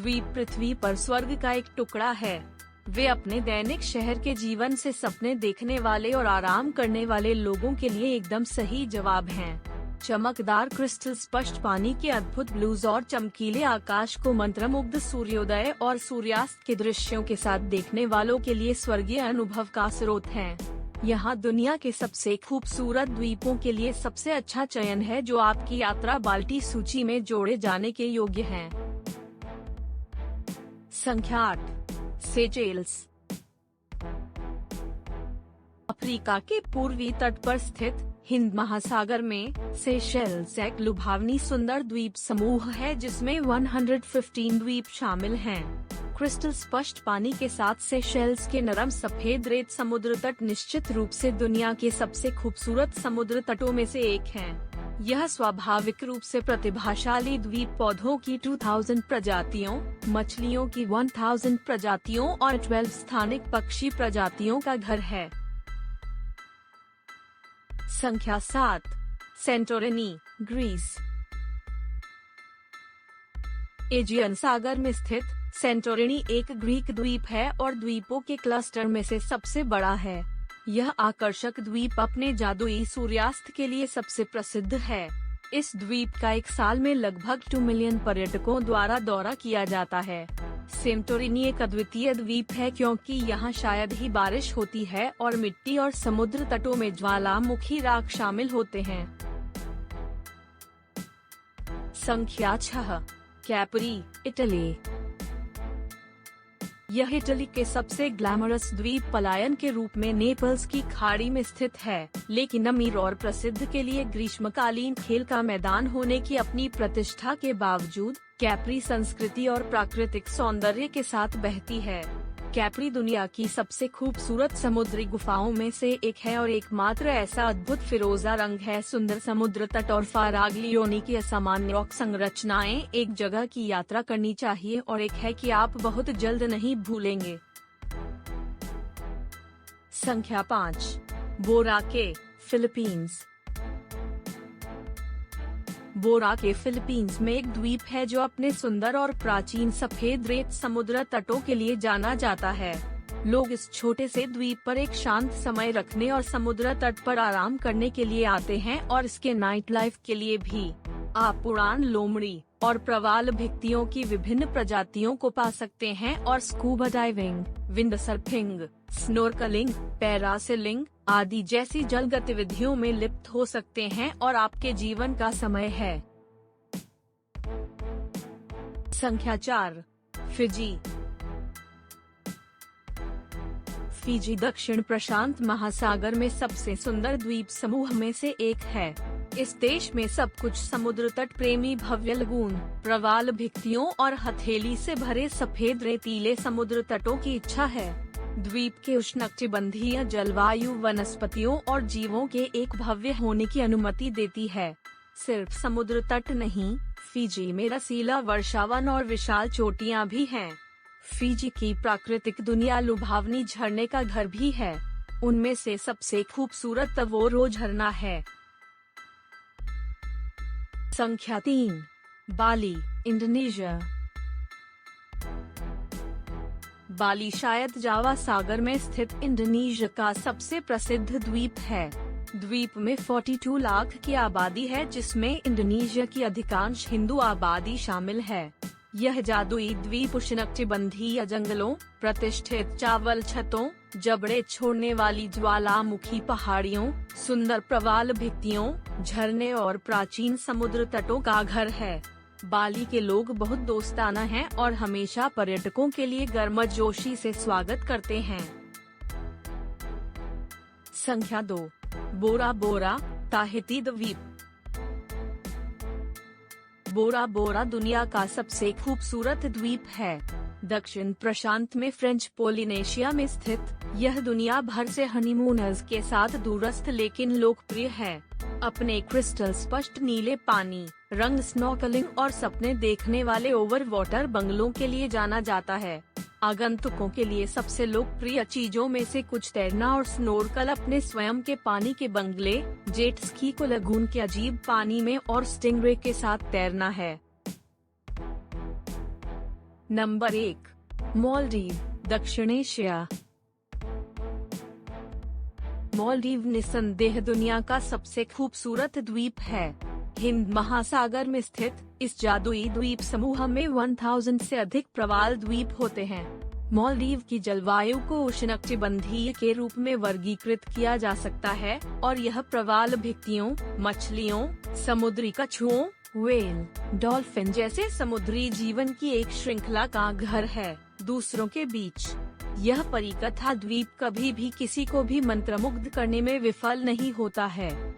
द्वीप पृथ्वी पर स्वर्ग का एक टुकड़ा है। वे अपने दैनिक शहर के जीवन से सपने देखने वाले और आराम करने वाले लोगों के लिए एकदम सही जवाब हैं। चमकदार क्रिस्टल स्पष्ट पानी के अद्भुत ब्लूज और चमकीले आकाश को मंत्रमुग्ध सूर्योदय और सूर्यास्त के दृश्यों के साथ देखने वालों के लिए स्वर्गीय अनुभव का स्रोत हैं। यहाँ दुनिया के सबसे खूबसूरत द्वीपों के लिए सबसे अच्छा चयन है जो आपकी यात्रा बाल्टी सूची में जोड़े जाने के योग्य हैं। संख्या 8, सेशेल्स। अफ्रीका के पूर्वी तट पर स्थित हिंद महासागर में सेशेल्स एक लुभावनी सुंदर द्वीप समूह है जिसमें 115 द्वीप शामिल हैं। क्रिस्टल स्पष्ट पानी के साथ सेशेल्स के नरम सफेद रेत समुद्र तट निश्चित रूप से दुनिया के सबसे खूबसूरत समुद्र तटों में से एक हैं। यह स्वाभाविक रूप से प्रतिभाशाली द्वीप पौधों की 2000 प्रजातियों, मछलियों की 1000 प्रजातियों और 12 स्थानिक पक्षी प्रजातियों का घर है। संख्या 7, सेंटोरिनी, ग्रीस। एजियन सागर में स्थित सेंटोरिनी एक ग्रीक द्वीप है और द्वीपों के क्लस्टर में से सबसे बड़ा है। यह आकर्षक द्वीप अपने जादुई सूर्यास्त के लिए सबसे प्रसिद्ध है। इस द्वीप का एक साल में लगभग 2 मिलियन पर्यटकों द्वारा दौरा किया जाता है। सेंटोरिनी एक अद्वितीय द्वीप है क्योंकि यहाँ शायद ही बारिश होती है और मिट्टी और समुद्र तटों में ज्वालामुखी राख शामिल होते हैं। संख्या 6, कैपरी, इटली। यह इटली के सबसे ग्लैमरस द्वीप पलायन के रूप में नेपल्स की खाड़ी में स्थित है, लेकिन अमीर और प्रसिद्ध के लिए ग्रीष्मकालीन खेल का मैदान होने की अपनी प्रतिष्ठा के बावजूद कैपरी संस्कृति और प्राकृतिक सौंदर्य के साथ बहती है। कैपरी दुनिया की सबसे खूबसूरत समुद्री गुफाओं में से एक है और एकमात्र ऐसा अद्भुत फिरोजा रंग है। सुंदर समुद्र तट और फाराग्लियोनी की असामान्य रॉक संरचनाएं एक जगह की यात्रा करनी चाहिए और एक है कि आप बहुत जल्द नहीं भूलेंगे। संख्या 5, बोराके, फिलीपींस। बोराके फिलीपींस में एक द्वीप है जो अपने सुंदर और प्राचीन सफेद रेत समुद्र तटों के लिए जाना जाता है। लोग इस छोटे से द्वीप पर एक शांत समय रखने और समुद्र तट पर आराम करने के लिए आते हैं और इसके नाइट लाइफ के लिए भी। आप उड़ान लोमड़ी और प्रवाल भित्तियों की विभिन्न प्रजातियों को पा सकते हैं और scuba diving, wind surfing, snorkelling, parasailing आदि जैसी जल गतिविधियों में लिप्त हो सकते हैं और आपके जीवन का समय है। संख्या 4, फिजी। फिजी दक्षिण प्रशांत महासागर में सबसे सुंदर द्वीप समूह में से एक है। इस देश में सब कुछ समुद्र तट प्रेमी भव्य लगून, प्रवाल भित्तियों और हथेली से भरे सफेद रेतीले समुद्र तटों की इच्छा है। द्वीप के उष्णकटिबंधीय जलवायु वनस्पतियों और जीवों के एक भव्य होने की अनुमति देती है। सिर्फ समुद्र तट नहीं, फिजी में रसीला वर्षावन और विशाल चोटियां भी हैं। फिजी की प्राकृतिक दुनिया लुभावनी झरने का घर भी है। उनमें से सबसे खूबसूरत तवोरो झरना है। संख्या 3, बाली, इंडोनेशिया। बाली शायद जावा सागर में स्थित इंडोनेशिया का सबसे प्रसिद्ध द्वीप है। द्वीप में 42 लाख की आबादी है जिसमें इंडोनेशिया की अधिकांश हिंदू आबादी शामिल है। यह जादुई द्वीप उष्णकटिबंधीय जंगलों, प्रतिष्ठित चावल छतों, जबड़े छोड़ने वाली ज्वालामुखी पहाड़ियों, सुंदर प्रवाल भित्तियों, झरने और प्राचीन समुद्र तटों का घर है। बाली के लोग बहुत दोस्ताना हैं और हमेशा पर्यटकों के लिए गर्मजोशी से स्वागत करते हैं। संख्या 2, बोरा बोरा, ताहिती द्वीप। बोरा बोरा दुनिया का सबसे खूबसूरत द्वीप है। दक्षिण प्रशांत में फ्रेंच पोलिनेशिया में स्थित यह दुनिया भर से हनीमूनर्स के साथ दूरस्थ लेकिन लोकप्रिय है। अपने क्रिस्टल स्पष्ट नीले पानी, रंग, स्नॉर्कलिंग और सपने देखने वाले ओवर वाटर बंगलों के लिए जाना जाता है। आगंतुकों के लिए सबसे लोकप्रिय चीजों में से कुछ तैरना और स्नोर्कल, अपने स्वयं के पानी के बंगले, जेट स्की को लगून के अजीब पानी में और स्टिंगरे के साथ तैरना है। नंबर 1, मालदीव, दक्षिण एशिया। मालदीव निस्संदेह दुनिया का सबसे खूबसूरत द्वीप है। हिंद महासागर में स्थित इस जादुई द्वीप समूह में 1000 से अधिक प्रवाल द्वीप होते हैं। मालदीव की जलवायु को उष्णकटिबंधीय के रूप में वर्गीकृत किया जा सकता है और यह प्रवाल भित्तियों, मछलियों, समुद्री कछुओं, व्हेल, डॉल्फिन जैसे समुद्री जीवन की एक श्रृंखला का घर है। दूसरों के बीच यह परिकथा द्वीप कभी भी किसी को भी मंत्रमुग्ध करने में विफल नहीं होता है।